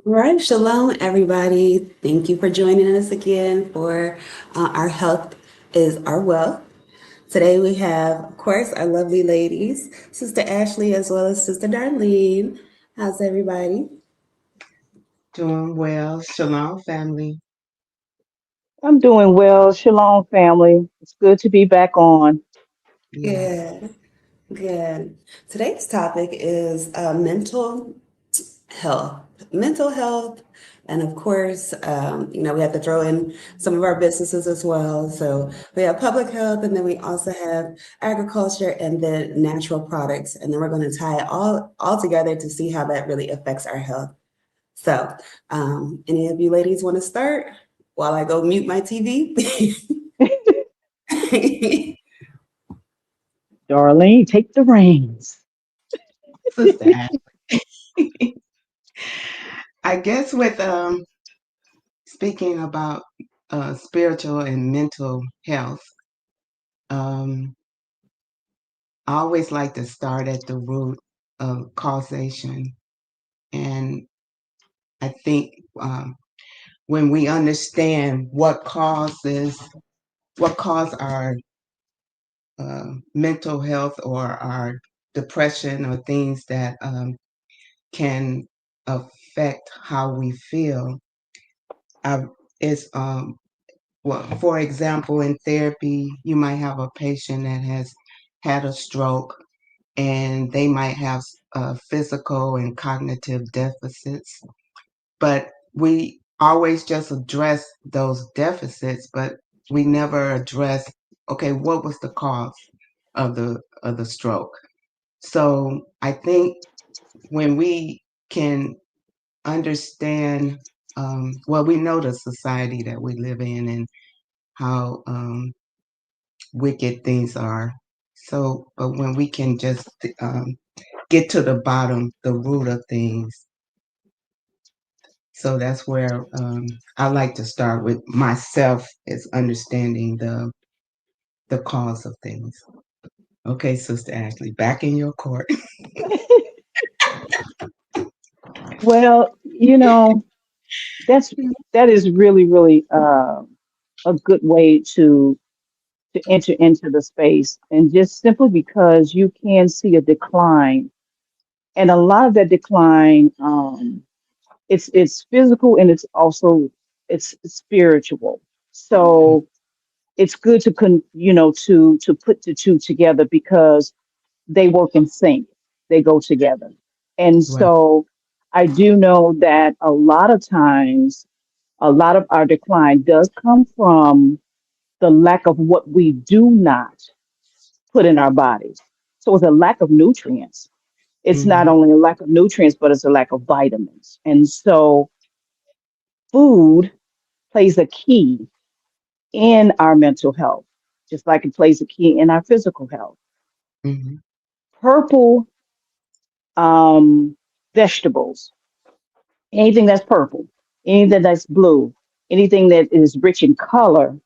Right, shalom, everybody. Thank you for joining us again for Our Health is Our Wealth. Today we have, of course, our lovely ladies, Sister Ashley as well as Sister Darlene. How's everybody? Doing well. Shalom, family. I'm doing well. Shalom, family. It's good to be back on. Yes. Good, good. Today's topic is mental health. Mental health, and of course, we have to throw in some of our businesses as well. So we have public health, and then we also have agriculture and then natural products. And then we're going to tie it all together to see how that really affects our health. So, any of you ladies want to start while I go mute my TV? Darlene, take the reins. Sister Ashley. I guess with speaking about spiritual and mental health, um, I always like to start at the root of causation. And I think when we understand what cause our mental health or our depression or things that can affect how we feel. I, it's well, for example, in therapy, you might have a patient that has had a stroke, and they might have physical and cognitive deficits, but we always just address those deficits, but we never address, okay, what was the cause of the stroke? So I think when we can understand, well, we know the society that we live in and how wicked things are. So, but when we can just get to the bottom, the root of things, so that's where I like to start with myself is understanding the cause of things. Okay, Sister Ashley, back in your court. Well, that is really, really a good way to enter into the space, and just simply because you can see a decline, and a lot of that decline, it's physical and it's spiritual. So it's good to to put the two together because they work in sync. They go together. And Right. so I do know that a lot of times, a lot of our decline does come from the lack of what we do not put in our bodies. So it's a lack of nutrients. It's not Mm-hmm. only a lack of nutrients, but it's a lack of vitamins. And so food plays a key in our mental health, just like it plays a key in our physical health. Mm-hmm. Purple vegetables, anything that's purple, anything that's blue, anything that is rich in color,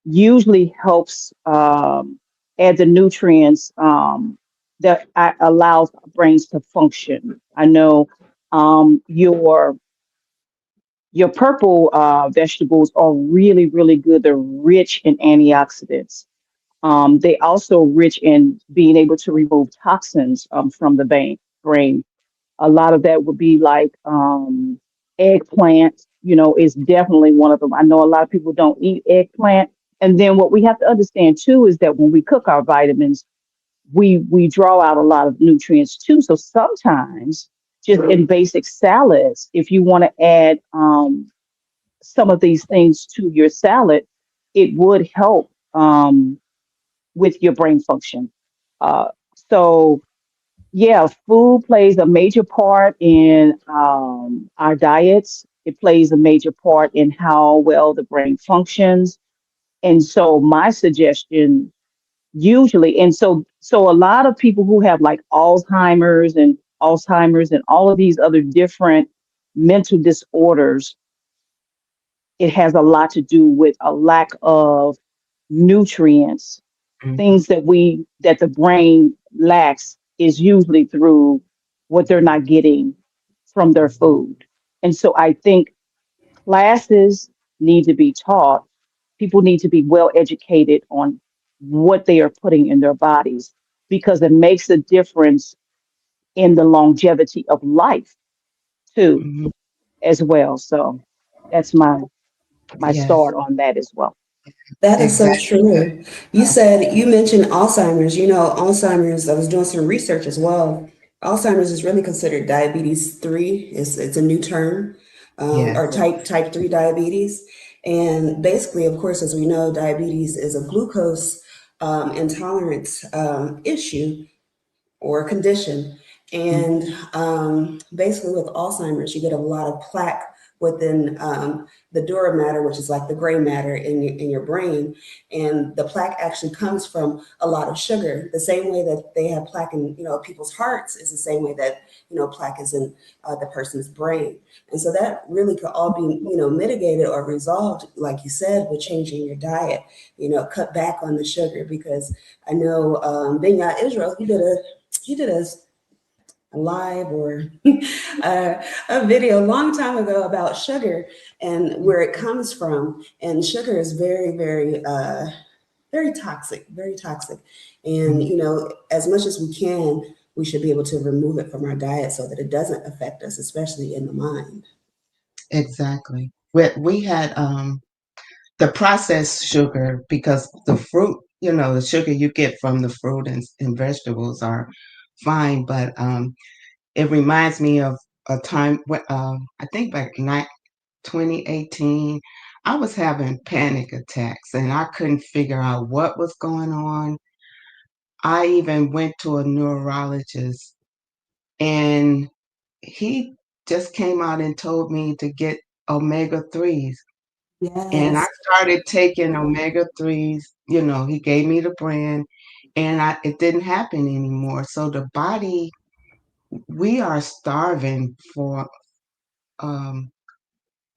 usually helps add the nutrients allows brains to function. I know your purple vegetables are really, really good. They're rich in antioxidants. They also rich in being able to remove toxins from the brain. A lot of that would be like eggplant, is definitely one of them. I know a lot of people don't eat eggplant. And then what we have to understand too is that when we cook our vitamins, we draw out a lot of nutrients too. So sometimes just in basic salads, if you want to add some of these things to your salad, it would help with your brain function. Uh, so yeah, food plays a major part in our diets. It plays a major part in how well the brain functions. And so my suggestion usually, and so a lot of people who have like Alzheimer's and all of these other different mental disorders, it has a lot to do with a lack of nutrients. Mm-hmm. Things that the brain lacks is usually through what they're not getting from their food. And so I think classes need to be taught. People need to be well educated on what they are putting in their bodies because it makes a difference in the longevity of life too, Mhm. as well. So that's my Yes, start on that as well. That is so exactly. true. You mentioned Alzheimer's. You know, Alzheimer's, I was doing some research as well. Alzheimer's is really considered diabetes 3. It's a new term, or Yes. type 3 diabetes. And basically, of course, as we know, diabetes is a glucose intolerance issue or condition. Mhm. And basically, with Alzheimer's, you get a lot of plaque within the dura matter, which is like the gray matter in your brain. And the plaque actually comes from a lot of sugar. The same way that they have plaque in people's hearts is the same way that plaque is in the person's brain. And so that really could all be mitigated or resolved, like you said, with changing your diet. Cut back on the sugar because I know Benya Israel, he did a live or a video a long time ago about sugar and where it comes from. And sugar is very, very, very toxic, very toxic. And, Mhm. as much as we can, we should be able to remove it from our diet so that it doesn't affect us, especially in the mind. Exactly. We had the processed sugar because the fruit, the sugar you get from the fruit and vegetables are fine, but it reminds me of a time when I think back in 2018, I was having panic attacks and I couldn't figure out what was going on. I even went to a neurologist and he just came out and told me to get omega 3s. And I Yes, started taking omega 3s, he gave me the brand and it didn't happen anymore. So the body, we are starving um,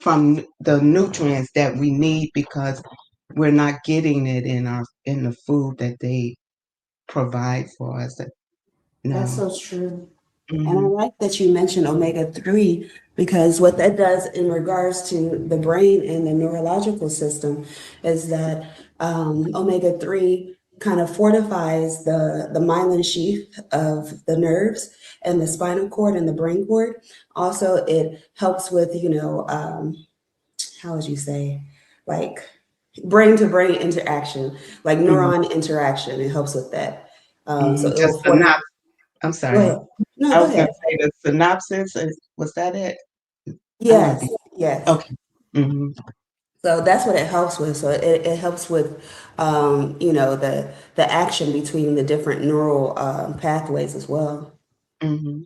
from the nutrients that we need because we're not getting it in the food that they provide for us. that's No. so true. And I Hmm. like that you mentioned omega 3 because what that does in regards to the brain and the neurological system is that omega 3 kind of fortifies the myelin sheath of the nerves and the spinal cord and the brain cord. Also, it helps with, how would you say, like brain to brain interaction, like Hmm. neuron interaction. It helps with that. So Hmm. it Just will fortify. synopsis. I'm Go sorry. ahead. No, I go was going ahead. to say the synopsis. Was that it? I might Yes, be. yes. Okay. Hmm. So that's what it helps with. So it helps with, the action between the different neural pathways as well. Hmm.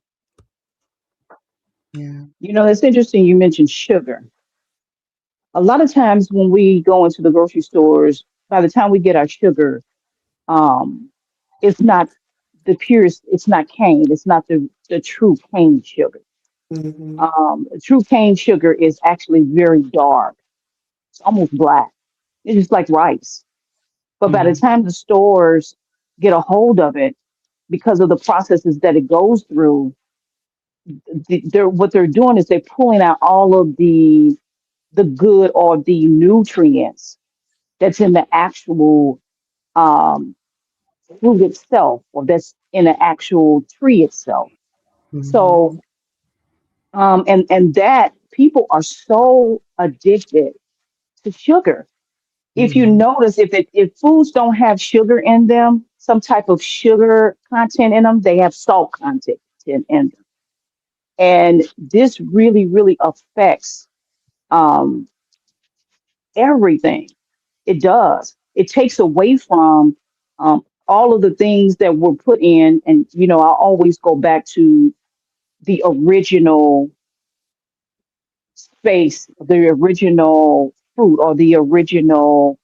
Yeah. It's interesting you mentioned sugar. A lot of times when we go into the grocery stores, by the time we get our sugar, um, it's not the purest, it's not cane, it's not the true cane sugar. Hmm. True cane sugar is actually very dark. It's almost black. It's just like rice. But by the Hmm. time the stores get a hold of it, because of the processes that it goes through, what they're doing is they're pulling out all of the good or the nutrients that's in the actual um, fruit itself, or that's in the actual tree itself. Hmm. So, and that people are so addicted to sugar. If you Hmm. notice, if foods don't have sugar in them, some type of sugar content in them, they have salt content in them, and this really, really affects um, everything. It does. It takes away from all of the things that were put in, and I always go back to the original space, the original fruit, or the original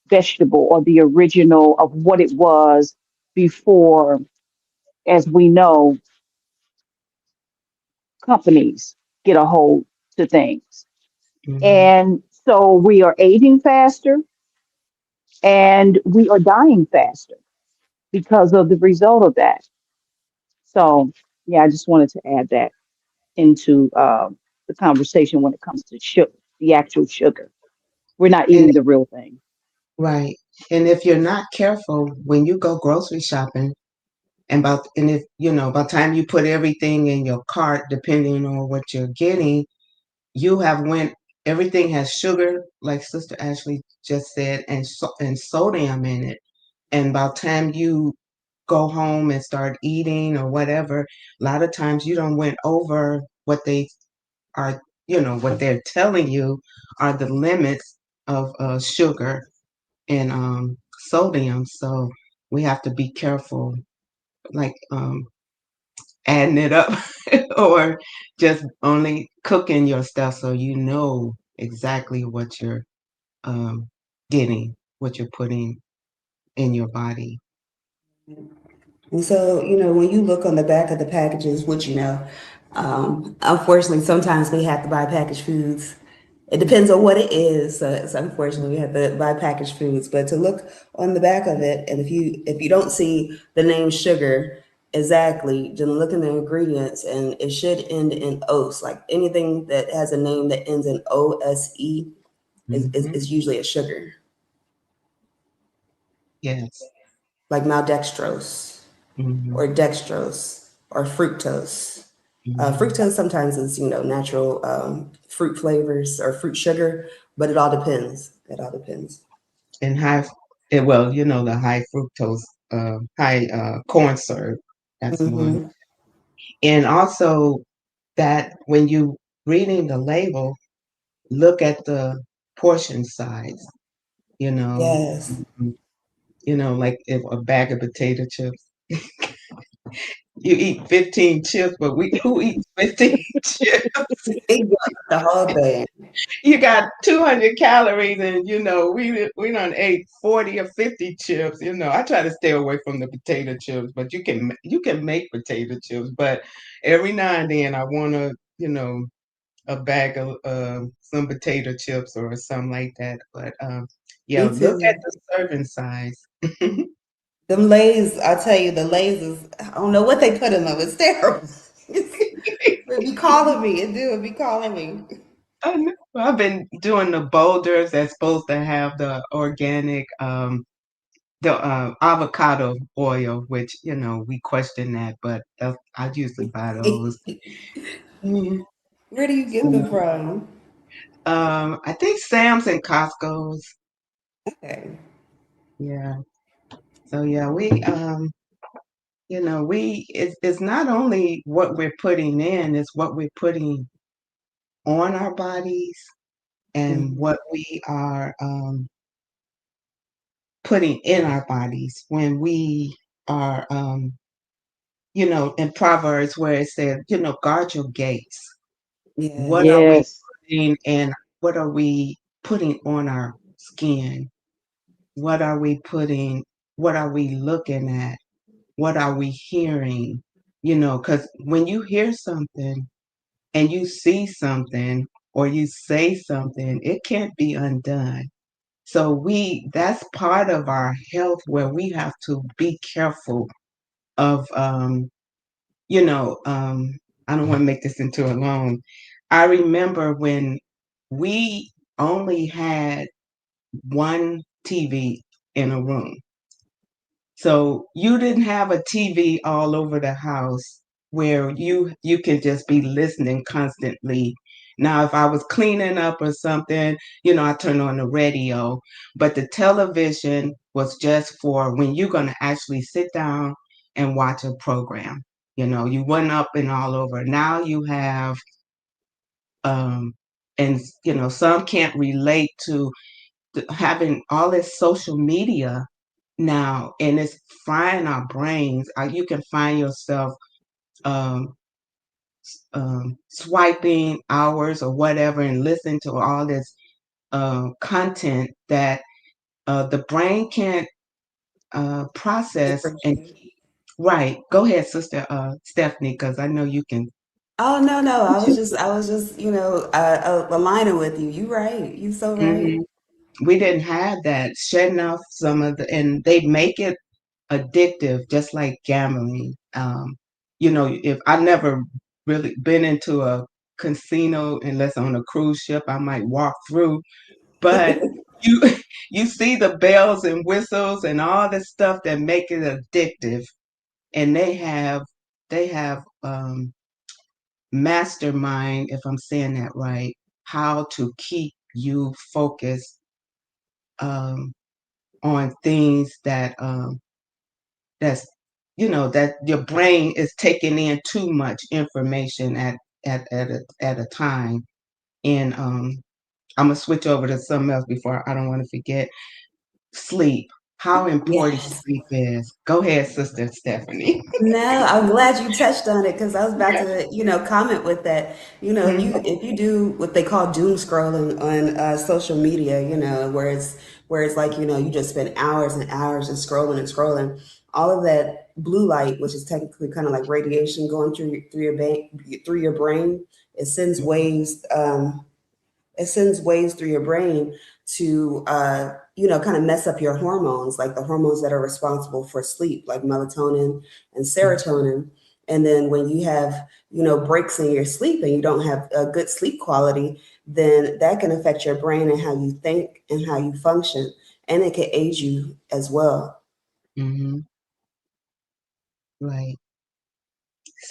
vegetable, or the original of what it was before, as we know, companies get a hold to things. Hmm. And so we are aging faster and we are dying faster because of the result of that. So, yeah, I just wanted to add that. into the conversation when it comes to sugar, the actual sugar. We're not And eating the real thing. right. And if you're not careful when you go grocery shopping, and if by the time you put everything in your cart, depending on what you're getting, you have went everything has sugar, like Sister Ashley just said, and sodium in it. And by the time you go home and start eating or whatever, a lot of times you don't went over what they are, what they're telling you are the limits of sugar and sodium. So we have to be careful, like adding it up or just only cooking your stuff so you know exactly what you're um, getting, what you're putting in your body. And so, when you look on the back of the packages, which, unfortunately, sometimes we have to buy packaged foods. It depends on what it is. So unfortunately, we have to buy packaged foods. But to look on the back of it, and if you don't see the name sugar exactly, then look in the ingredients, and it should end in ose. Like anything that has a name that ends in OSE Hmm. is usually a sugar, Yes. like maltodextrose Hmm. or dextrose or fructose. Hmm. Fructose sometimes is, natural fruit flavors or fruit sugar, but it all depends. It all depends. And well, the high fructose, high corn syrup, that's one. Hmm. And also that when you reading the label, look at the portion size, you know, Yes. Mhm. Like if a bag of potato chips, you eat 15 chips, but who eats 15 chips? The whole thing. You got 200 calories, and we done ate 40 or 50 chips. I try to stay away from the potato chips, but you can make potato chips. But every now and then, I want a bag of some potato chips or something like that. But yeah, Me look at too. the serving size. Them Lay's, I tell you, the Lay's is, I don't know what they put in them. It's terrible. It be calling me. It do. It be calling me. I know. I've been doing the boulders that's supposed to have the organic the avocado oil, which we question that, but I usually buy those. Mhm. Where do you get them So, from? I think Sam's and Costco's. Okay. Yeah. So yeah, it's not only what we're putting in, it's what we're putting on our bodies and Mhm. what we are putting in our bodies when we are in Proverbs where it says, guard your gates. What Yes. are we Yes. putting in? What are we putting on our skin? What are we putting? What are we looking at? What are we hearing? Because when you hear something and you see something or you say something, it can't be undone. So that's part of our health where we have to be careful of you know, I don't want to make this into a long. I remember when we only had one TV in a room. So you didn't have a TV all over the house where you can just be listening constantly. Now, if I was cleaning up or something, I turn on the radio, but the television was just for when you're going to actually sit down and watch a program. You went up and all over. Now you have, um, and some can't relate to having all this social media now, and it's frying our brains. You can find yourself um, swiping hours or whatever and listening to all this content that the brain can't process and Differentiate. keep. Right. Go ahead, Sister Stephanie, because I know you can. Oh no, no. I was just, aligning with you. You right. You so right. Mhm. We didn't have that. Shedding off and they make it addictive, just like gambling. If I never really been into a casino unless on a cruise ship. I might walk through, but you you see the bells and whistles and all the stuff that make it addictive, and they have mastermind, if I'm saying that right, how to keep you focused um, on things that's that your brain is taking in too much information at a time. And I'm gonna switch over to something else before I don't want to forget. Sleep. How important Yes. sleep is. Go ahead, Sister Stephanie. No, I'm glad you touched on it because I was about Okay. to, comment with that. Mhm. If you do what they call doom scrolling on social media, where it's like, you just spend hours and hours just scrolling and scrolling. All of that blue light, which is technically kind of like radiation going through your brain, it sends Mhm. waves. It sends waves through your brain to kind of mess up your hormones, like the hormones that are responsible for sleep, like melatonin and serotonin. And then when you have breaks in your sleep and you don't have a good sleep quality, then that can affect your brain and how you think and how you function, and it can age you as well. Mhm. Right.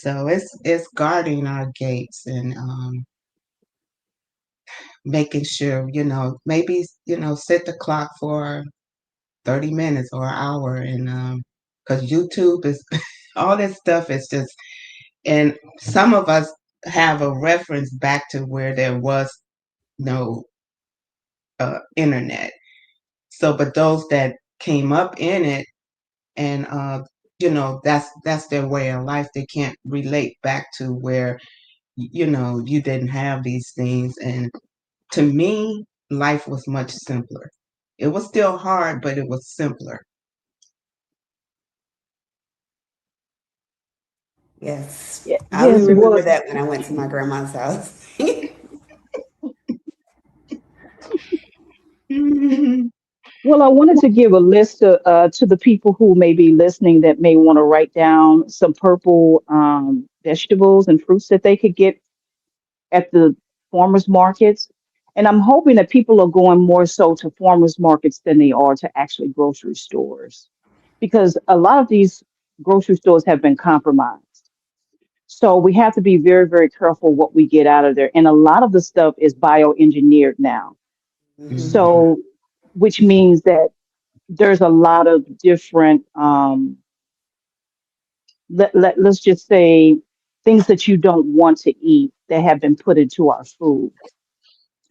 So it's guarding our gates and making sure, maybe, set the clock for 30 minutes or an hour, and because YouTube is all this stuff is just, and some of us have a reference back to where there was no internet. So, but those that came up in it, and that's their way of life. They can't relate back to where you didn't have these things. And to me, life was much simpler. It was still hard, but it was simpler. Yes, Yeah, I only yes, it remember was. that when I went to my grandma's house. Mhm. Well, I wanted to give a list to the people who may be listening that may want to write down some purple vegetables and fruits that they could get at the farmers markets. And I'm hoping that people are going more so to farmers markets than they are to actually grocery stores, because a lot of these grocery stores have been compromised. So we have to be very, very careful what we get out of there. And a lot of the stuff is bioengineered now. Mhm. Mhm. So, which means that there's a lot of different, let's just say, things that you don't want to eat that have been put into our food.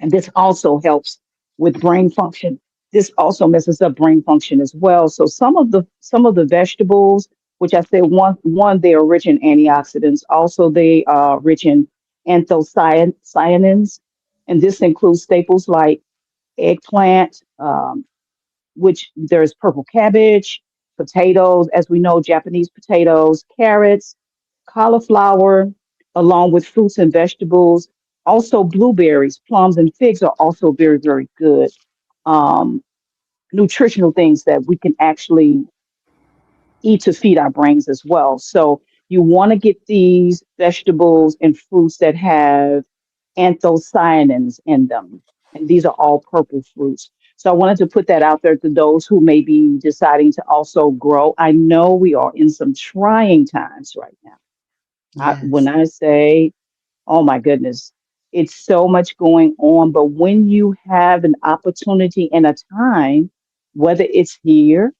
And this also helps with brain function. This also messes up brain function as well. So some of the vegetables, which I say one they are rich in antioxidants. Also, they are rich in anthocyanins, and this includes staples like eggplant, which there's purple cabbage, potatoes, as we know, Japanese potatoes, carrots, cauliflower, along with fruits and vegetables. Also, blueberries, plums, and figs are also very, very good um, nutritional things that we can actually eat to feed our brains as well. So, you want to get these vegetables and fruits that have anthocyanins in them. And these are all purple fruits. So I wanted to put that out there to those who may be deciding to also grow. I know we are in some trying times right now. When Yes. I say, oh my goodness, it's so much going on. But when you have an opportunity and a time, whether it's here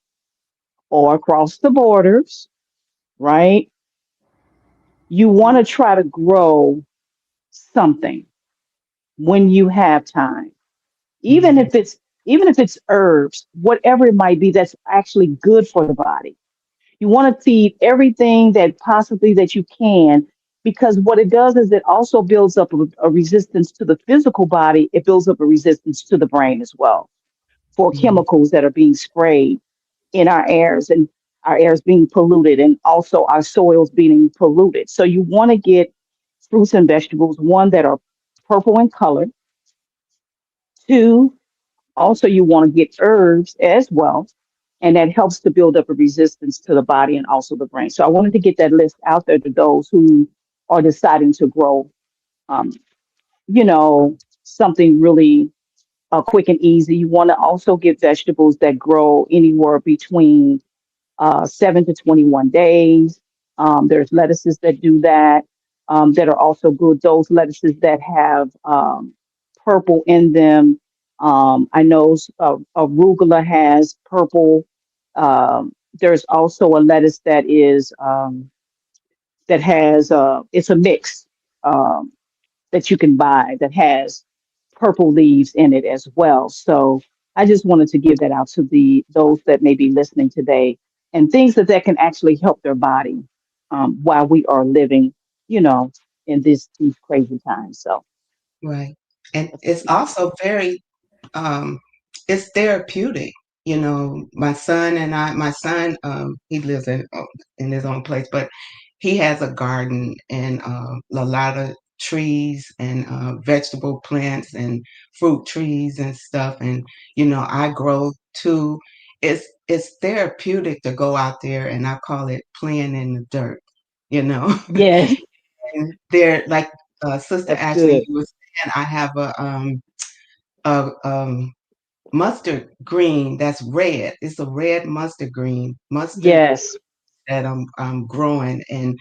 or across the borders, right? You want to try to grow something when you have time, even Mhm. if it's even if it's herbs, whatever it might be, that's actually good for the body. You want to feed everything that possibly that you can, because what it does is it also builds up a resistance to the physical body. It builds up a resistance to the brain as well for Mhm. chemicals that are being sprayed in our airs, and our airs being polluted, and also our soils being polluted. So you want to get fruits and vegetables, one that are purple in color, two, also, you want to get herbs as well, and that helps to build up a resistance to the body and also the brain. So I wanted to get that list out there to those who are deciding to grow, um, something really quick and easy. You want to also get vegetables that grow anywhere between 7 to 21 days. There's lettuces that do that, that are also good. Those lettuces that have purple in them. I know arugula has purple. There's also a lettuce that is that has it's a mix. Um, that you can buy that has purple leaves in it as well. So I just wanted to give that out to the those that may be listening today, and things that can actually help their body while we are living, you know, in these crazy times. So Right. And that's it's also very um it's therapeutic. You know, my son, he lives in his own place, but he has a garden and a lot of trees and vegetable plants and fruit trees and stuff. And you know, I grow too. It's therapeutic to go out there, and I call it playing in the dirt. You know, yes, and there, like Sister that's Ashley, good. you were saying, I have a mustard green that's red. It's a red mustard Yes, that I'm growing. And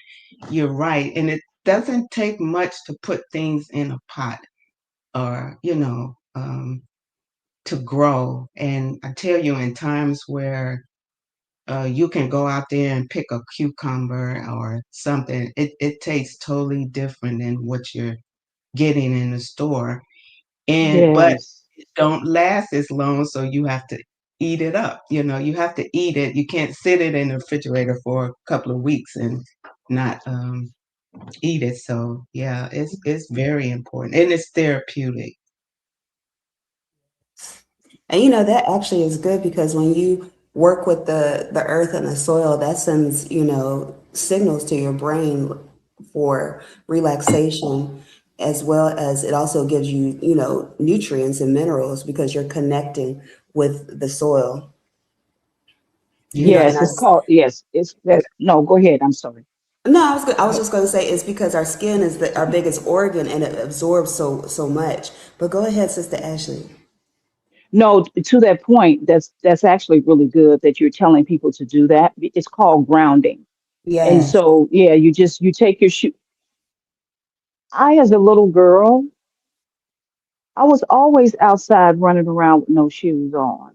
you're right. And it doesn't take much to put things in a pot or, to grow. And I tell you, in times where you can go out there and pick a cucumber or something, it tastes totally different than what you're getting in the store. And but yes, it don't last as long, so you have to eat it up. You know, you have to eat it. You can't sit it in the refrigerator for a couple of weeks and not eat it. So yeah, it's very important and it's therapeutic. And that actually is good because when you work with the earth and the soil, that sends, signals to your brain for relaxation, as well as it also gives you, nutrients and minerals because you're connecting with the soil. And Yeah, yes. our It's called yes. It's that. No, go ahead. I'm sorry. no, I was just going to say it's because our skin is our biggest organ and it absorbs so much. But go ahead, Sister Ashley. No, to that point, that's actually really good that you're telling people to do that. It's called grounding. And Yes. so, yeah, you take your shoe. I, as a little girl, I was always outside running around with no shoes on.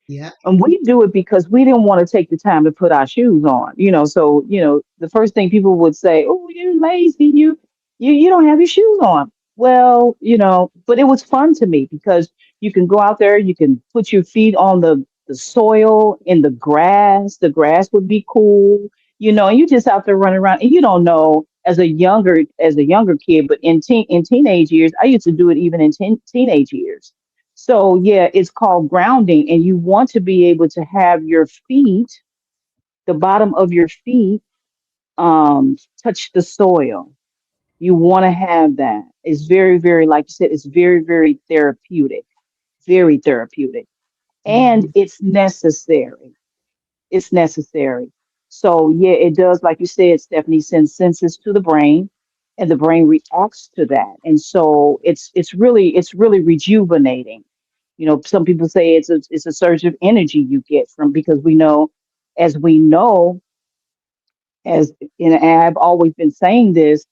yeah, And we do it because we didn't want to take the time to put our shoes on. So, the first thing people would say, "Oh, you're lazy. You don't have your shoes on." Well, but it was fun to me because you can go out there, you can put your feet on the soil in the grass. The grass would be cool, and you just out there running around, and you don't know as a younger kid, but in teenage years, I used to do it even in teenage years. So yeah, it's called grounding, and you want to be able to have your feet, the bottom of your feet, touch the soil. You want to have that. It's very, very, like you said, it's very, very therapeutic, and mhm, it's necessary. It's necessary. So yeah, it does, like you said, Stephanie, send senses to the brain, and the brain reacts to that, and so it's really rejuvenating. Some people say it's a surge of energy you get from, because as we know, as and I've always been saying this,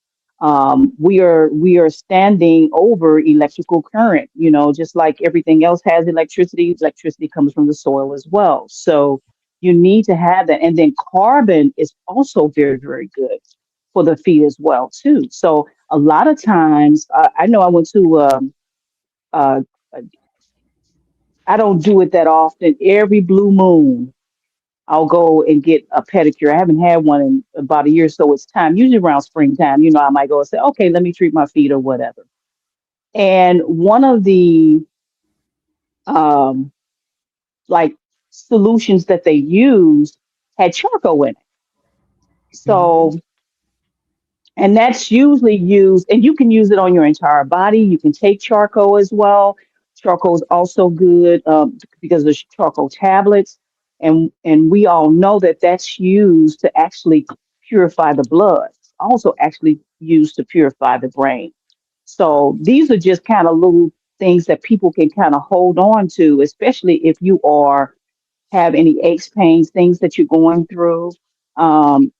we are standing over electrical current. Just like everything else has electricity, electricity comes from the soil as well. So you need to have that, and then carbon is also very, very good for the feet as well too. So a lot of times, I know I went to uh, I don't do it that often. Every blue moon, I'll go and get a pedicure. I haven't had one in about a year, so it's time. Usually around springtime, I might go and say, okay, let me treat my feet or whatever. And one of the um, like solutions that they used had charcoal in it. mhm. So, and that's usually used, and you can use it on your entire body. You can take charcoal as well. Charcoal is also good, because there's charcoal tablets, and we all know that that's used to actually purify the blood. also actually used to purify the brain. So these are just kind of little things that people can kind of hold on to, especially if you are have any aches, pains, things that you're going through.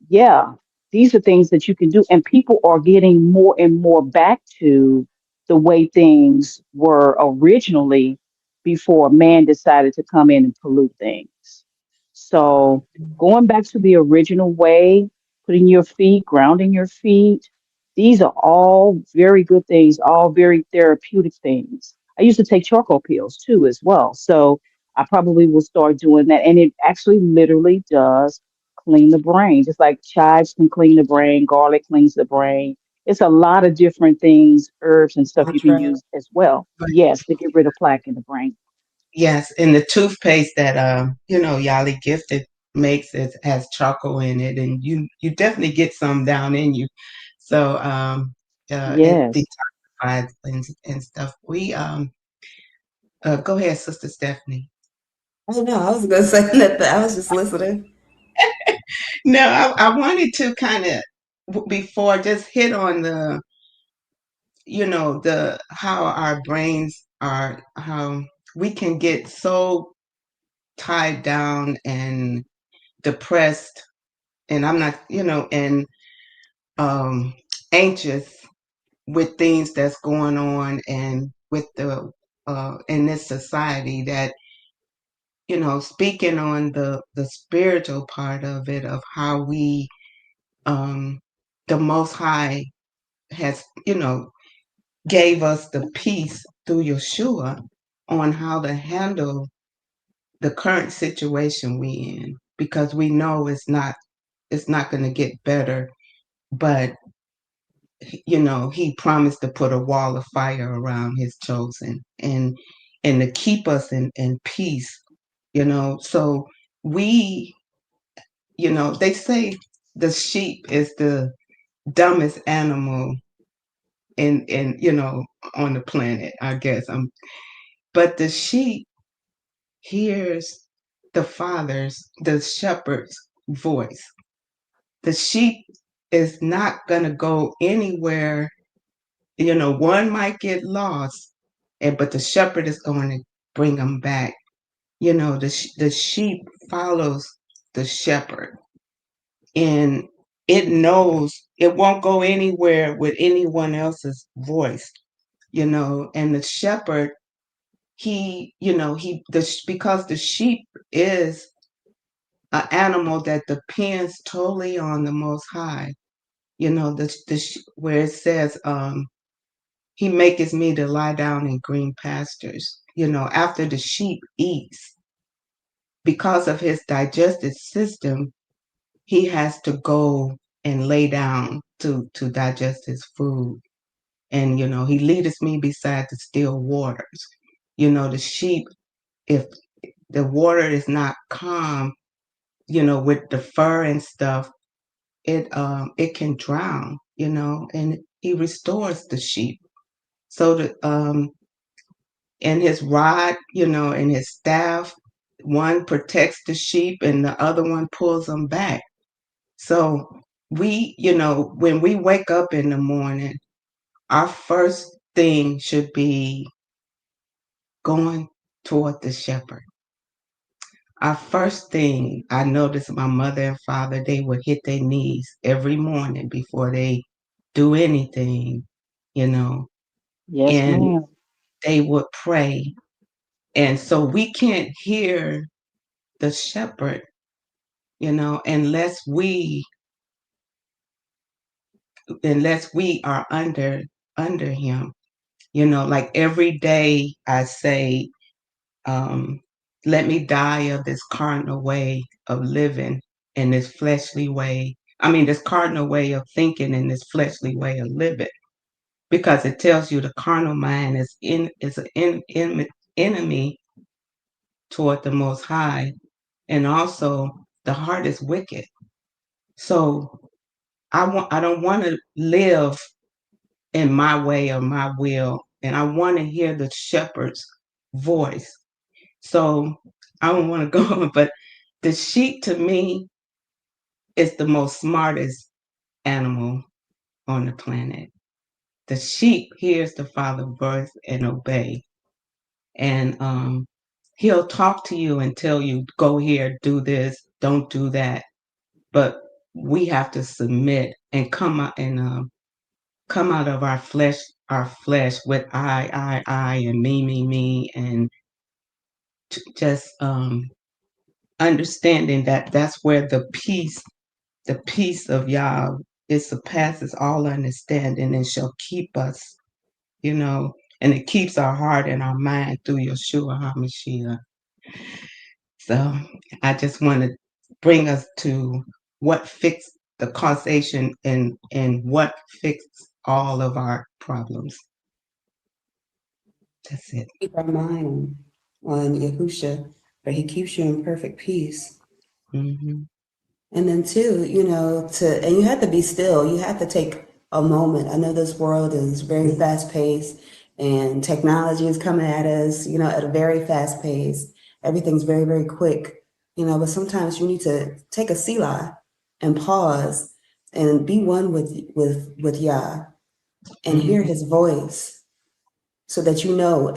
Yeah, these are things that you can do. And people are getting more and more back to the way things were originally before man decided to come in and pollute things. So going back to the original way, putting your feet, grounding your feet, these are all very good things, all very therapeutic things. I used to take charcoal pills too, as well. So I probably will start doing that. And it actually literally does clean the brain, just like chives can clean the brain, garlic cleans the brain. It's a lot of different things, herbs and stuff you can Mantra. use as well. Yes, to get rid of plaque in the brain. Yes, and the toothpaste that Yali Gifted makes it has charcoal in it, and you definitely get some down in you. So it Yes. detoxifies and stuff. We go ahead, Sister Stephanie. I know, I was gonna say that, I was just listening. No, I wanted to kind of before just hit on the how our brains are, how we can get so tied down and depressed, and I'm not, and um anxious with things that's going on and with the in this society, that speaking on the spiritual part of it, of how we um the Most High has gave us the peace through Yeshua on how to handle the current situation we in, because we know it's not going to get better. But he promised to put a wall of fire around his chosen, and to keep us in peace. So we, they say the sheep is the dumbest animal in on the planet, I guess. But the sheep hears the shepherd's voice. The sheep is not going to go anywhere. One might get lost, but the shepherd is going to bring them back. The sheep follows the shepherd, and it knows it won't go anywhere with anyone else's voice. And the shepherd, because the sheep is an animal that depends totally on the Most High. Where it says, He maketh me to lie down in green pastures. After the sheep eats, because of his digestive system, he has to go and lay down to digest his food. And he leadeth me beside the still waters. The sheep, if the water is not calm, with the fur and stuff, it can drown, and he restores the sheep. So and his rod, and his staff, one protects the sheep and the other one pulls them back. So when we wake up in the morning, our first thing should be going toward the shepherd. Our first thing, I noticed my mother and father, they would hit their knees every morning before they do anything, you know, Yes, and ma'am. they would pray. And so we can't hear the shepherd, unless we are under him. Like every day I say, um, let me die of this cardinal way of living and this fleshly way. I mean, this cardinal way of thinking and this fleshly way of living, because it tells you the carnal mind is an enemy toward the Most High, and also the heart is wicked. So I don't want to live in my way or my will, and I want to hear the shepherd's voice. So I don't want to go on, but the sheep to me is the most smartest animal on the planet. The sheep hears the Father's voice and obey. And he'll talk to you and tell you, go here, do this, don't do that. But we have to submit and come out of our flesh with I, and me, and just understanding that that's where the peace of Yah, it surpasses all understanding and shall keep us, you know, and it keeps our heart and our mind through Yeshua HaMashiach. So I just want to bring us to what fixed the causation and what fixed all of our problems. That's it. Keep our mind on Yahusha, for he keeps you in perfect peace. Mm-hmm. And then too, and you have to be still. You have to take a moment. I know this world is very fast paced and technology is coming at us, at a very fast pace. Everything's very, very quick, but sometimes you need to take a selah and pause and be one with Yah and hear his voice so that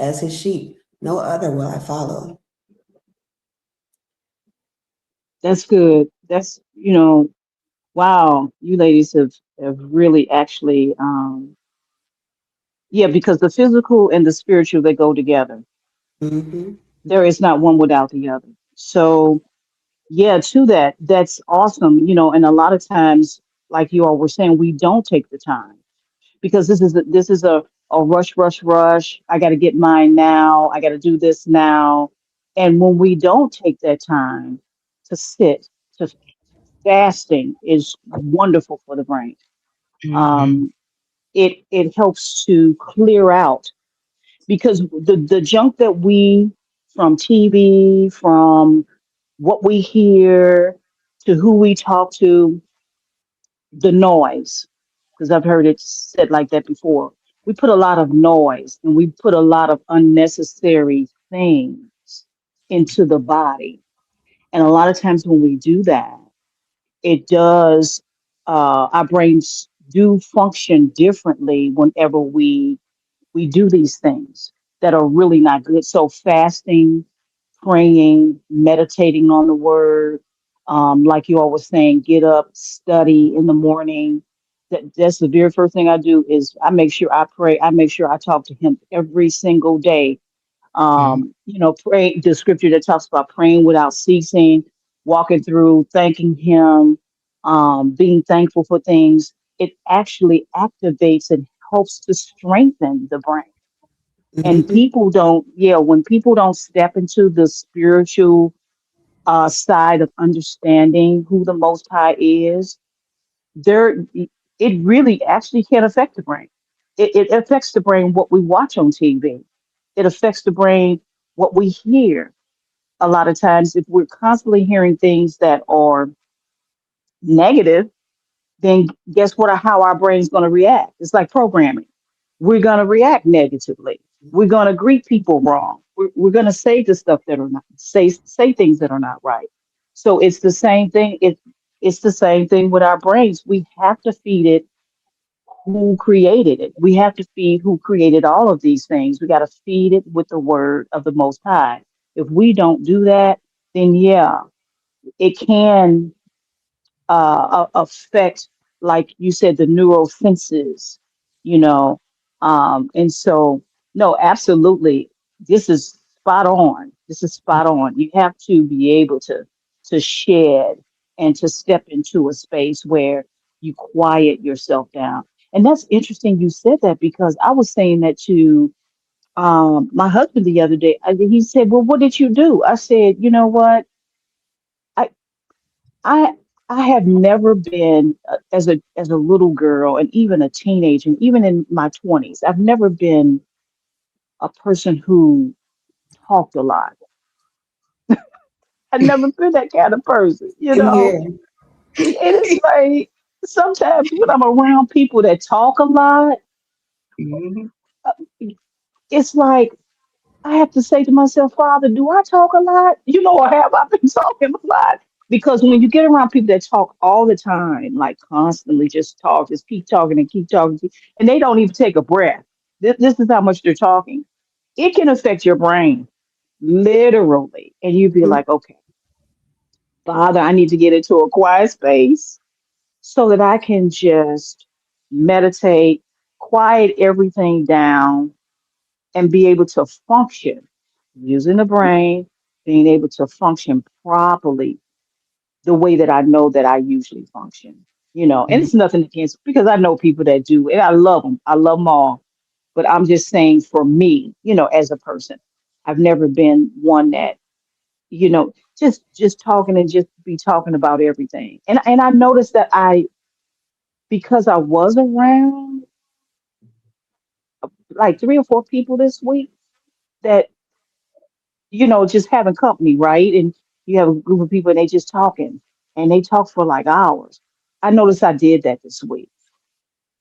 as his sheep, no other will I follow. That's good. That's, wow, you ladies have really actually, yeah, because the physical and the spiritual, they go together. Mm-hmm. There is not one without the other. So, yeah, to that, that's awesome. And a lot of times, like you all were saying, we don't take the time because this is a rush, rush, rush. I got to get mine now. I got to do this now. And when we don't take that time to sit, to fasting is wonderful for the brain. Mm-hmm. Um, it helps to clear out because the junk that we from TV, from what we hear to who we talk to, the noise, because I've heard it said like that before. We put a lot of noise and we put a lot of unnecessary things into the body. And a lot of times when we do that, it does, our brains do function differently whenever we do these things that are really not good. So fasting, praying, meditating on the word, like you all was saying, get up, study in the morning. That's the very first thing I do is I make sure I pray. I make sure I talk to him every single day. Pray the scripture that talks about praying without ceasing, walking through, thanking him, being thankful for things. It actually activates and helps to strengthen the brain. And Mm-hmm. people don't, yeah, when people don't step into the spiritual side of understanding who the Most High is, there, it really actually can affect the brain. It affects the brain what we watch on TV. It affects the brain what we hear. A lot of times, if we're constantly hearing things that are negative, then guess what? How our brain's going to react? It's like programming. We're going to react negatively. We're going to greet people wrong. We're going to say the stuff that are not say things that are not right. So it's the same thing. It's the same thing with our brains. We have to feed it who created it. We have to feed who created all of these things. We got to feed it with the word of the Most High. If we don't do that, then yeah, it can affect, like you said, the neural senses, you know. And so, no, absolutely, this is spot on. This is spot on. You have to be able to shed and to step into a space where you quiet yourself down. And that's interesting you said that because I was saying that to my husband the other day. He said, "Well, what did you do?" I said, "You know what? I I I have never been as a little girl and even a teenager and even in my 20s, I've never been a person who talked a lot. I've never been that kind of person, you And know. here. It is like sometimes when I'm around people that talk a lot, Mm-hmm. uh, it's like I have to say to myself, Father, do I talk a lot? Or have I been talking a lot? Because when you get around people that talk all the time, like constantly just talk, just keep talking, and they don't even take a breath. This is how much they're talking. It can affect your brain, literally. And you'd be Mhm. like, okay, Father, I need to get into a quiet space so that I can just meditate, quiet everything down, and be able to function using the brain, being able to function properly the way that I know that I usually function. And Mhm. it's nothing against because I know people that do, and I love them. I love them all. But I'm just saying for me, as a person, I've never been one that, just talking and just be talking about everything. And I noticed that because I was around like three or four people this week that, just having company, right? And you have a group of people and they just talking and they talk for like hours. I noticed I did that this week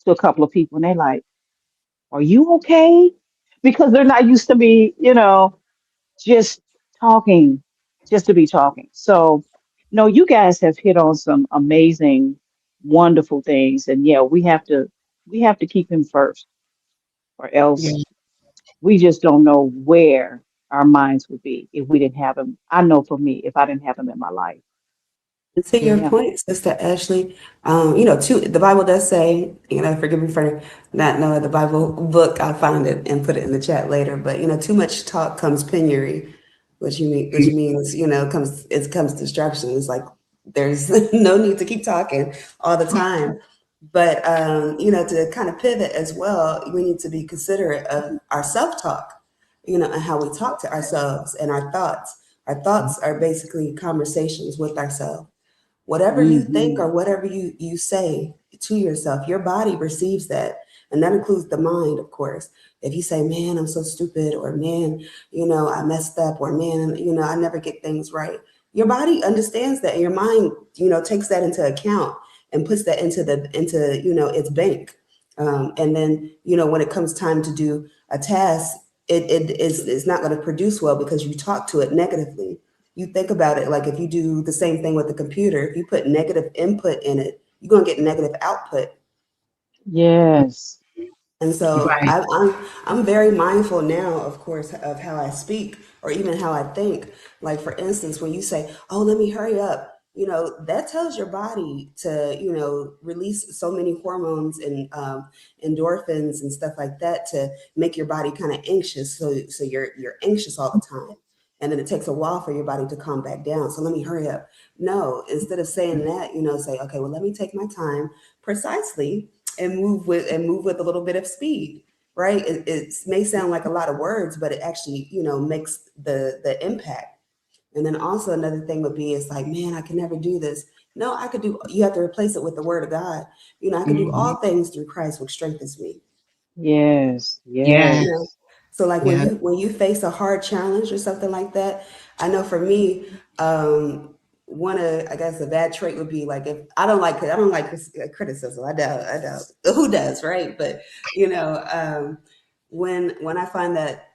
to a couple of people and they like, are you okay? Because they're not used to me, just talking, just to be talking. So, no, you guys have hit on some amazing, wonderful things. And yeah, we have to keep him first or else Yeah. we just don't know where our minds would be if we didn't have him. I know for me, if I didn't have him in my life. And to your Yeah. point, Sister Ashley, the Bible does say, forgive me for not knowing the Bible book. I'll find it and put it in the chat later. But too much talk comes penury, which means it comes distraction. It's like there's no need to keep talking all the time. But to kind of pivot as well, we need to be considerate of our self-talk, and how we talk to ourselves and our thoughts. Our thoughts are basically conversations with ourselves. Whatever you think Hmm. or whatever you say to yourself, your body receives that. And that includes the mind, of course. If you say, man, I'm so stupid, or man, I messed up, or man, I never get things right. Your body understands that, and your mind, takes that into account and puts that into its bank. And then, when it comes time to do a task, it's not going to produce well because you talk to it negatively. You think about it like if you do the same thing with the computer, if you put negative input in it, you're going to get negative output. Yes. And so Right. I'm very mindful now, of course, of how I speak or even how I think. Like for instance, when you say, "Oh, let me hurry up," that tells your body to release so many hormones and endorphins and stuff like that to make your body kind of anxious. So you're anxious all the time, and then it takes a while for your body to calm back down. So let me hurry up. No, instead of saying that, say, "Okay, well, let me take my time precisely." And move with a little bit of speed, right? It may sound like a lot of words, but it actually makes the impact. And then also another thing would be, it's like, man, I can never do this. No, I could do. You have to replace it with the word of God. I can do Hmm. all things through Christ, which strengthens me. Yes. Yeah. You know, Yes. so like when Yeah. you face a hard challenge or something like that, I know for me, one of I guess a bad trait would be like if I don't like criticism. I don't. Who does, right? But when I find that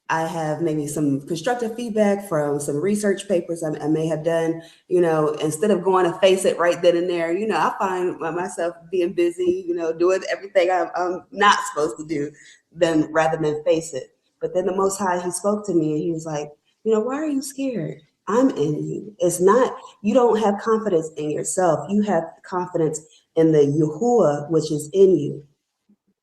I have maybe some constructive feedback from some research papers I may have done. Instead of going to face it right then and there, I find myself being busy, doing everything I'm not supposed to do, then rather than face it. But then the Most High, He spoke to me and He was like, why are you scared? I'm in you. It's not, you don't have confidence in yourself. You have confidence in the Yahuwah, which is in you.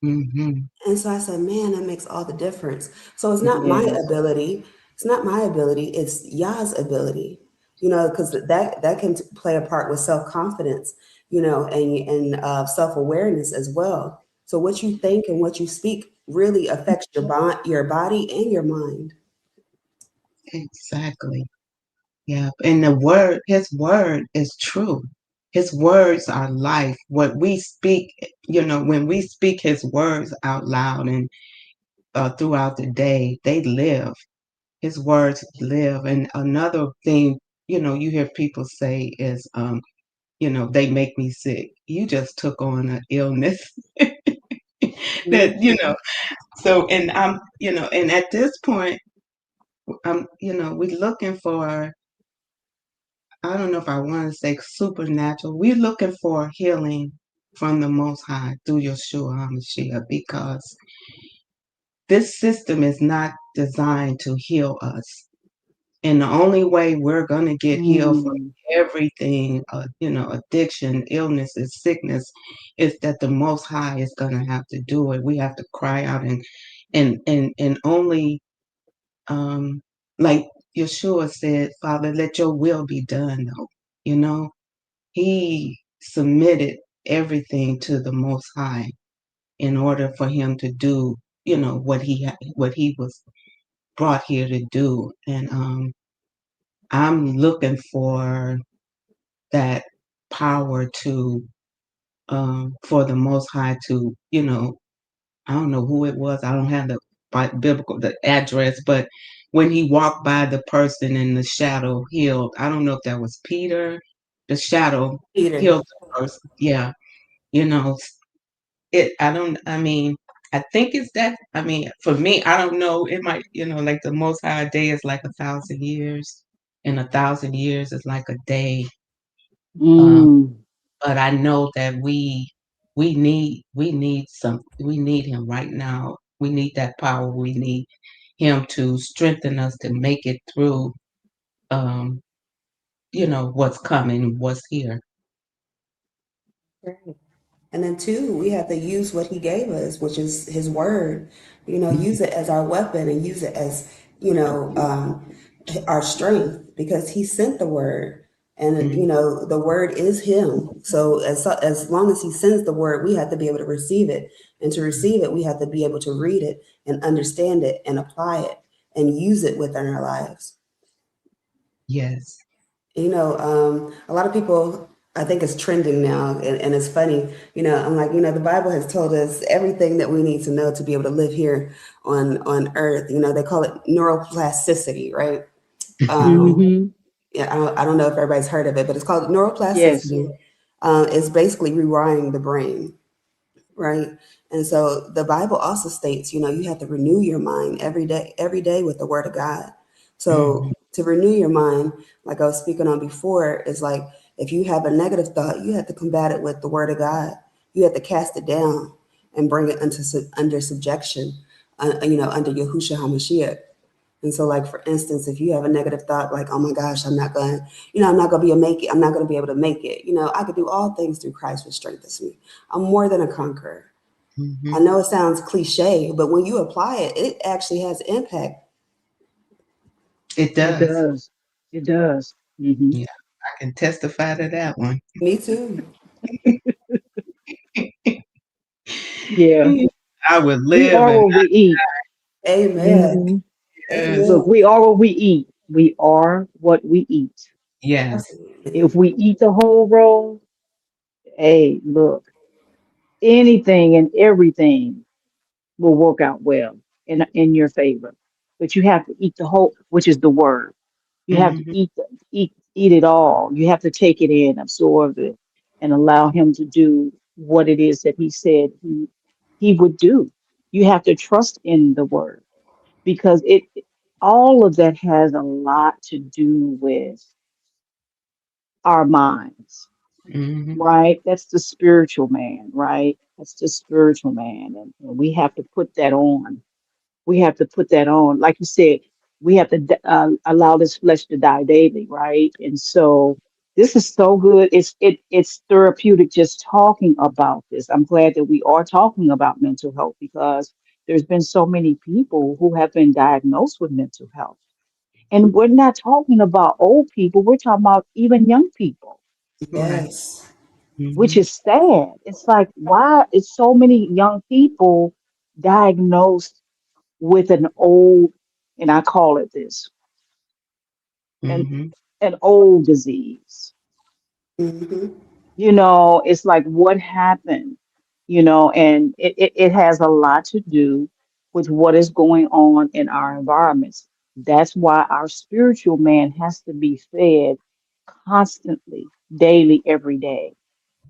Hmm. And so I said, man, that makes all the difference. So it's not my Yes. ability. It's not my ability. It's Yah's ability. Because that can play a part with self confidence. And self awareness as well. So what you think and what you speak really affects your body and your mind. Exactly. Yeah. And his word is true. His words are life. What we speak, when we speak his words out loud and throughout the day, they live. His words live. And another thing, you hear people say is, they make me sick. You just took on an illness that, Mhm. so, and and at this point, we're looking for I don't know if I want to say supernatural. We're looking for healing from the Most High through Yeshua HaMashiach because this system is not designed to heal us. And the only way we're going to get healed from Mm, everything, addiction, illnesses, sickness, is that the Most High is going to have to do it. We have to cry out and only, um, like Yeshua said, Father, let your will be done, though. You know, he submitted everything to the Most High in order for him to do, what he was brought here to do. And I'm looking for that power to for the Most High to, I don't know who it was. I don't have the biblical the address, but when he walked by the person and the shadow healed, I don't know if that was Peter. The shadow Peter. healed the person. Yeah, you know, it. I don't. I mean, I think it's that. I mean, for me, I don't know. It might, like the Most High day is like 1,000 years, and 1,000 years is like a day. Um, mm. but I know that we need him right now. We need that power. We need him to strengthen us to make it through um, what's coming, what's here. Right. And then two, we have to use what he gave us, which is his word. Mhm. Use it as our weapon and use it as, you know, um, our strength because he sent the word. And Mhm. the word is him. So as long as he sends the word, we have to be able to receive it. And to receive it, we have to be able to read it and understand it and apply it and use it within our lives. Yes. A lot of people, I think it's trending now, and it's funny. I'm like, the Bible has told us everything that we need to know to be able to live here on Earth. They call it neuroplasticity, right? Um, Mm-hmm. yeah, I don't know if everybody's heard of it, but it's called Yes. neuroplasticity. It's basically rewiring the brain, right? And so the Bible also states, you have to renew your mind every day with the Word of God. Mhm. So to renew your mind, like I was speaking on before, is like if you have a negative thought, you have to combat it with the Word of God. You have to cast it down and bring it under subjection, under Yahushua Hamashiach. And so, like for instance, if you have a negative thought, like, "Oh my gosh, I'm not gonna be a make it. I'm not gonna be able to make it." I could do all things through Christ, which strengthens me. I'm more than a conqueror. I Mhm. know it sounds cliche, but when you apply it, it actually has impact. It It does. does. It does. Mm-hmm. Yeah, I can testify to that one. Me too. Yeah. I would We live are and what we eat. Amen. Hmm. Look, Amen. we are what we eat. We are what we eat. yes. Absolutely. If we eat the whole roll, hey, look, anything and everything will work out well in your favor. But you have to eat the whole, which is the word. You have to Mhm. eat it all. You have to take it in, absorb it, and allow him to do what it is that he said he would do. You have to trust in the word because it all of that has a lot to do with our minds, Mhm. right? That's the spiritual man, right? That's the spiritual man, and we have to put that on. We have to put that on. Like you said, we have to allow this flesh to die daily, right? And so this is so good. It's therapeutic just talking about this. I'm glad that we are talking about mental health because there's been so many people who have been diagnosed with mental health. And we're not talking about old people, we're talking about even young people, Right. Yes. which Mhm. is sad. It's like, why is so many young people diagnosed with an old, and I call it this, an Mhm. an old disease. Hmm. It's like what happened, and it has a lot to do with what is going on in our environments. That's why our spiritual man has to be fed constantly, daily, every day.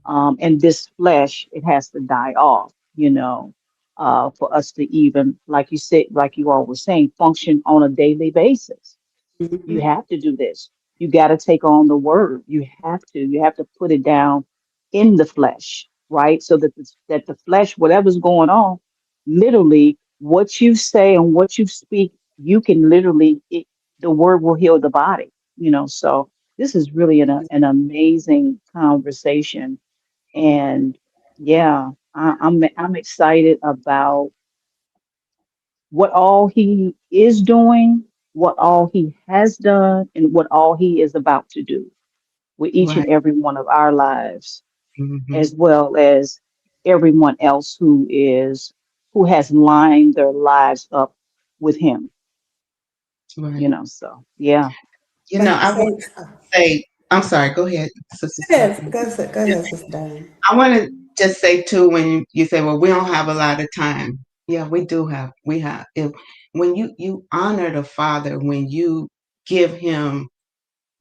And this flesh, it has to die off, for us to even, like you said, like you all were saying, function on a daily basis. You Hmm. have to do this. You got to take on the word. You have to put it down in the flesh, right? So that that the flesh, whatever's going on, literally what you say and what you speak, you can literally, the word will heal the body, you know. So this is really an amazing conversation. And yeah, I'm excited about what all he is doing, what all he has done, and what all he is about to do with each and Right. every one of our lives, Hmm. as well as everyone else who has lined their lives up with him, you Right. know. So yeah. But at the I want same, oh, to say, I'm sorry, go ahead, Sister yes, Stephanie. go ahead, Sister Diane. I want to just say too, when you say, well, we don't have a lot of time. Yeah, we have. If when you honor the Father, when you give him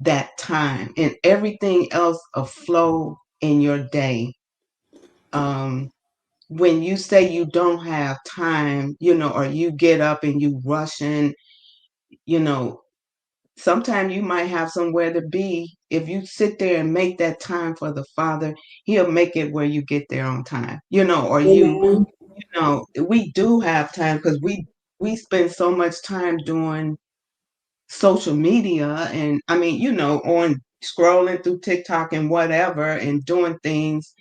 that time and everything else aflow in your day, um, when you say you don't have time, or you get up and you rushing, you know, sometimes you might have somewhere to be. If you sit there and make that time for the Father, he'll make it where you get there on time, or Amen. we do have time because we spend so much time doing social media, and I mean, on scrolling through TikTok and whatever and doing things.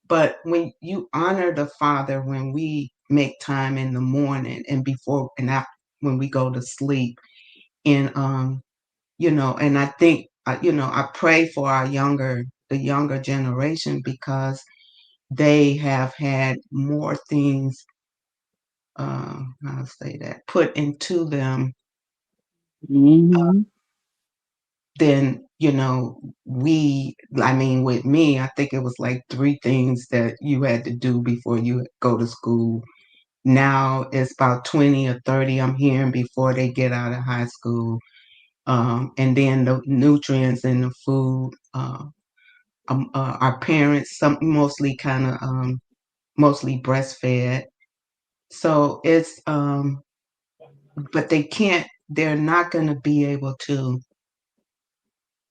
But when you honor the Father, when we make time in the morning and before and after, when we go to sleep, and and I think, I pray for the younger generation, because they have had more things, I'll say that, put into them Hmm. than, I mean, with me, I think it was like three things that you had to do before you go to school. Now it's about 20 or 30 I'm hearing before they get out of high school. And then the nutrients in the food. Our parents, some mostly kind of, mostly breastfed. So it's, but they're not going to be able to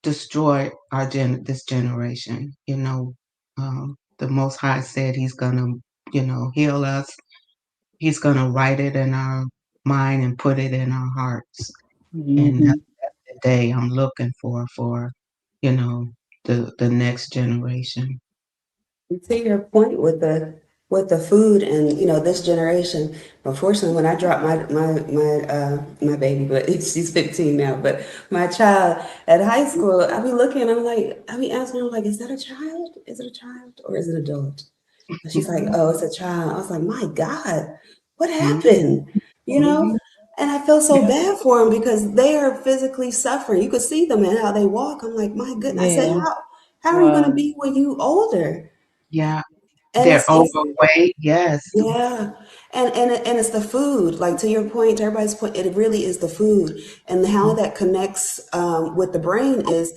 destroy this generation. The Most High said He's gonna, heal us. He's gonna write it in our mind and put it in our hearts. And Hmm. that's the day I'm looking for, you know, the next generation. To your point with the food and this generation, unfortunately, when I dropped my baby, but she's 15 now, but my child at high school, I be looking, I'm like, I be asking her like, is that a child? Is it a child or is it adult? And she's like, oh, it's a child. I was like, my God, what happened? You know? Mm-hmm. And I feel so Yeah, bad for them because they are physically suffering. You could see them and how they walk. I'm like, my goodness. I said, Yeah. how are you going to Wow. be when you older? yeah. And They're it's overweight. Yes. yeah, and it's the food. Like to your point, to everybody's point, it really is the food, and how that connects with the brain is,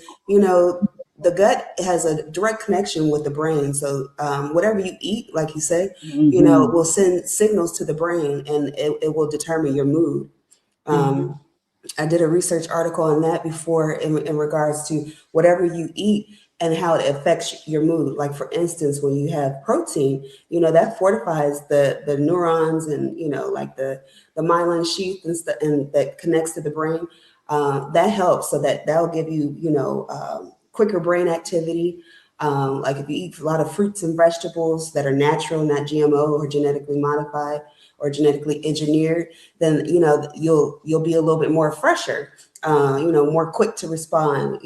the gut has a direct connection with the brain. So whatever you eat, like you say, Hmm. will send signals to the brain, and it will determine your mood. Hmm. I did a research article on that before in regards to whatever you eat and how it affects your mood. Like for instance, when you have protein, that fortifies the neurons and like the myelin sheath and stuff, and that connects to the brain. That helps, so that'll give you quicker brain activity. Like if you eat a lot of fruits and vegetables that are natural, not GMO or genetically modified or genetically engineered, then you'll be a little bit more fresher, more quick to respond.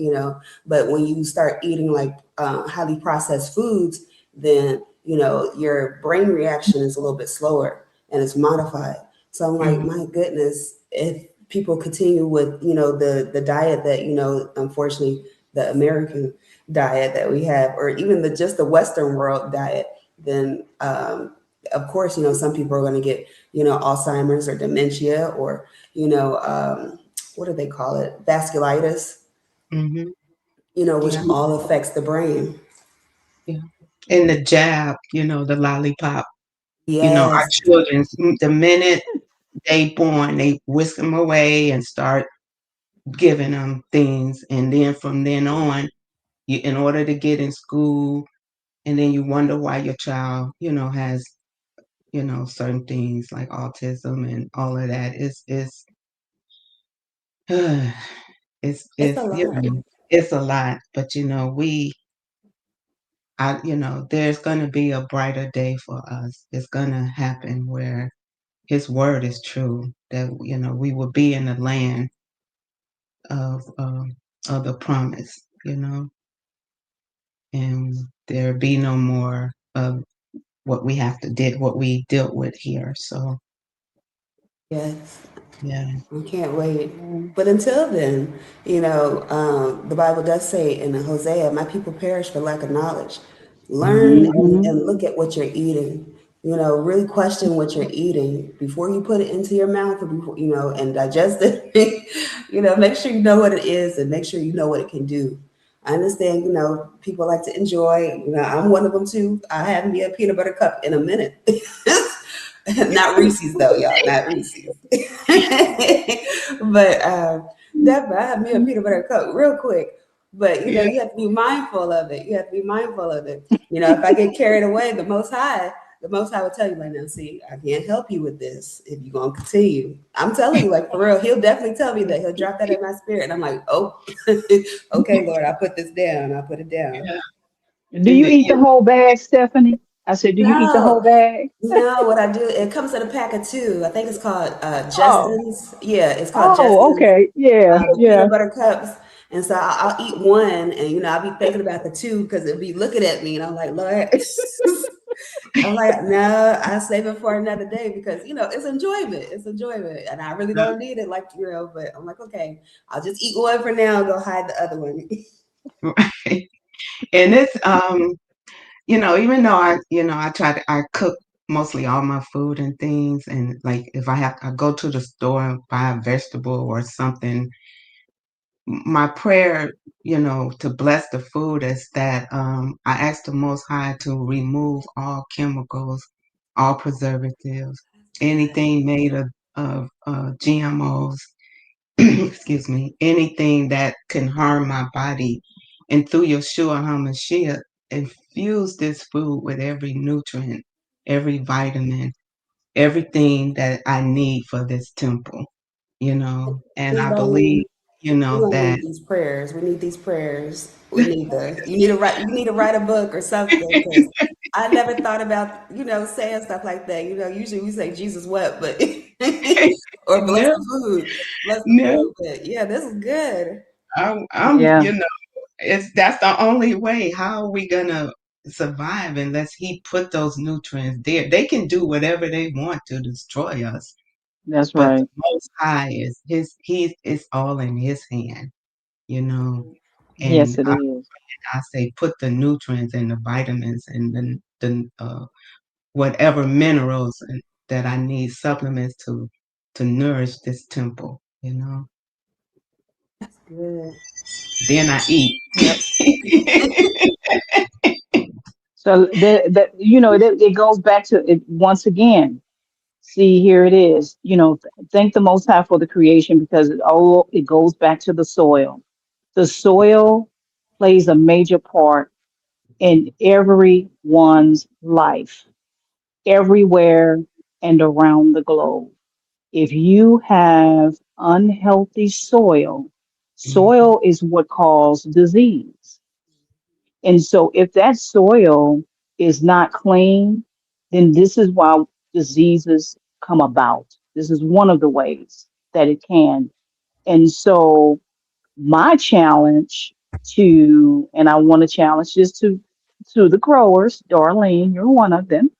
But when you start eating like highly processed foods, then your brain reaction is a little bit slower and it's modified. So I'm like, Hmm. my goodness, if people continue with the diet that unfortunately the American diet that we have, or even the just the Western world diet, then of course some people are going to get Alzheimer's or dementia, or what do they call it, vasculitis, Hmm. which Yeah. all affects the brain. Yeah. And the jab, the lollipop, our Yes. children, the minute they born, they whisk them away and start, giving them things, and then from then on, you, in order to get in school, and then you wonder why your child, has, certain things like autism and all of that. It's It's a lot. it's a lot, but there's gonna be a brighter day for us. It's gonna happen where His word is true. That we will be in the land of um, of the promise. And there be no more of what we dealt with here. So Yes. yeah. I can't wait. Amen. But until then, the Bible does say in Hosea, my people perish for lack of knowledge. Learn Hmm. and look at what you're eating. Really question what you're eating before you put it into your mouth, or before, and digest it. Make sure you know what it is and make sure you know what it can do. I understand, people like to enjoy, I'm one of them too. I haven't me a peanut butter cup in a minute. Not Reese's though, y'all, not Reese's. But definitely, I have me a peanut butter cup real quick. But Yeah. you have to be mindful of it. You have to be mindful of it. If I get carried away, the Most High will tell you like, now, see, I can't help you with this if you're gonna continue. I'm telling you, like for real, He'll definitely tell me that. He'll drop that in my spirit, and I'm like, oh, okay, Lord, I put this down. I put it down. Do you eat the whole bag, Stephanie? I said, do you eat the whole No, bag? no, what I do, it comes in a pack of two. I think it's called Oh, Justin's. Yeah, it's called oh, Justin's. okay. Yeah, The yeah, peanut butter cups. And so I'll eat one, and I'll be thinking about the two because it'll be looking at me, and I'm like, Lord, I'm like, no, I save it for another day because it's enjoyment, and I really don't need it like but I'm like, okay, I'll just eat one for now, and go hide the other one. Right. And it's even though I cook mostly all my food and things, and like if I go to the store and buy a vegetable or something, my prayer, to bless the food is that I ask the Most High to remove all chemicals, all preservatives, anything made of GMOs, excuse me, anything that can harm my body. And through Yeshua HaMashiach, infuse this food with every nutrient, every vitamin, everything that I need for this temple, and We're I gonna believe, need, we're gonna that need these prayers. We need these prayers. We need the. You need to write a book or something because I never thought about saying stuff like that. Usually we say Jesus wept, but or no, bless the no, food. But yeah, this is good. I'm, yeah. that's the only way. How are we gonna survive unless He put those nutrients there? They can do whatever they want to destroy us, That's but the right. Most High it's all in His hand, you know. Yes, And it is. I say put the nutrients and the vitamins and the whatever minerals that I need, supplements to nourish this temple. That's good. Then I eat. Yep. So it goes back to it once again. See, here it is. Thank the Most High for the creation because it goes back to the soil. The soil plays a major part in everyone's life, everywhere and around the globe. If you have unhealthy soil, Mhm. soil is what causes disease. And so if that soil is not clean, then this is why diseases come about. This is one of the ways that it can. And so my challenge and I want to challenge this to the growers, Darlene, you're one of them,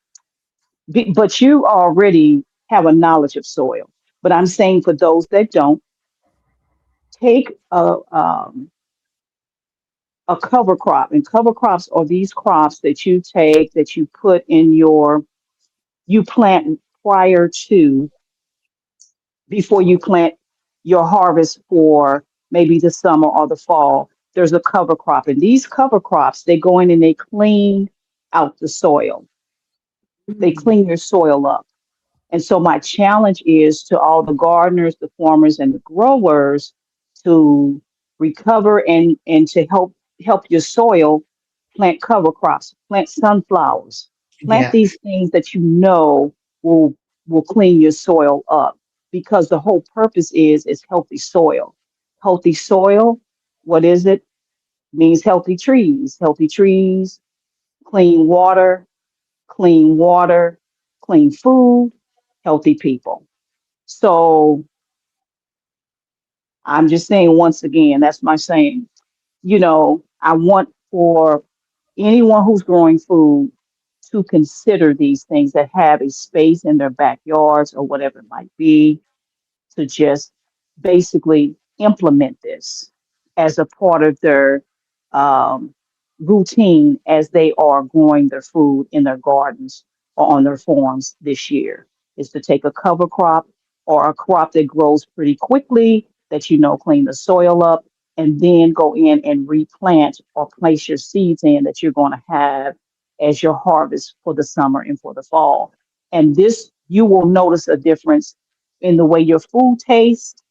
but you already have a knowledge of soil. But I'm saying for those that don't, take a cover crop, and cover crops are these crops that you take that you plant prior to before you plant your harvest for maybe the summer or the fall. There's a cover crop, and these cover crops they go in and they clean out the soil. They Mhm. clean your soil up. And so my challenge is to all the gardeners, the farmers, and the growers to recover and to help your soil. Plant cover crops, plant sunflowers, plant Yeah, these things that you know will will clean your soil up, because the whole purpose is healthy soil. Healthy soil, what is it? Means healthy trees. Healthy trees, clean water, clean water, clean food, healthy people. So I'm just saying, once again, that's my saying. I want for anyone who's growing food to consider these things, that have a space in their backyards or whatever it might be, to just basically implement this as a part of their um, routine as they are growing their food in their gardens or on their farms this year. Is to take a cover crop or a crop that grows pretty quickly, that clean the soil up, and then go in and replant or place your seeds in that you're going to have as your harvest for the summer and for the fall. And this, you will notice a difference in the way your food tastes.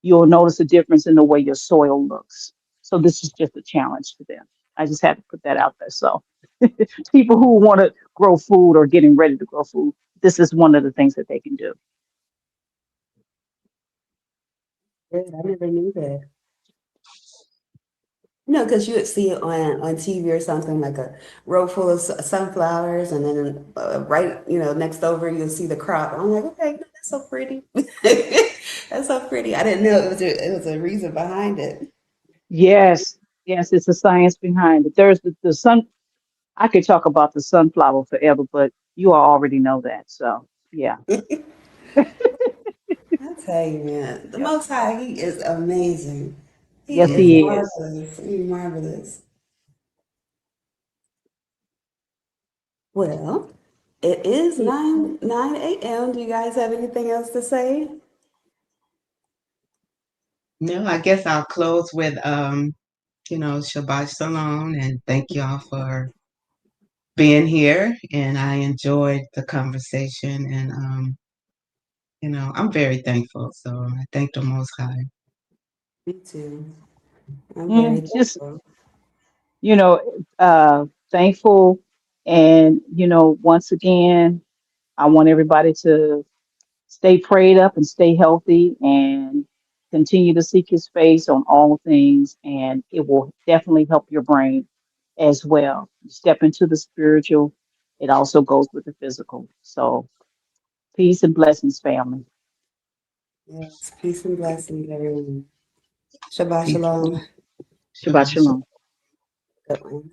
You'll notice a difference in the way your soil looks. So this is just a challenge to them. I just had to put that out there. So people who want to grow food or getting ready to grow food, this is one of the things that they can do. Good, I never knew that. No, because you would see it on TV or something, like a row full of sunflowers, and then right, next over you'll see the crop. I'm like, okay, that's so pretty. That's so pretty. I didn't know it was a reason behind it. Yes, yes, it's a science behind it. There's the sun. I could talk about the sunflower forever, but you all already know that. So yeah, I tell you, man, the yep. Most High, He is amazing. He Yes, is he is. marvelous. He's marvelous. Well, it is Yeah. 9 a.m. Do you guys have anything else to say? no, I guess I'll close with Shabbat Shalom, and thank y'all for being here. And I enjoyed the conversation, and I'm very thankful. So I thank the Most High. Me too. I'm very Just thankful. you know, thankful, and once again, I want everybody to stay prayed up and stay healthy and continue to seek his face on all things, and it will definitely help your brain as well. You step into the spiritual, it also goes with the physical. So peace and blessings, family. Yes, peace and blessings, everyone. Shabbat Peace. shalom. Shabbat Shabbat Shalom. shalom. Good one.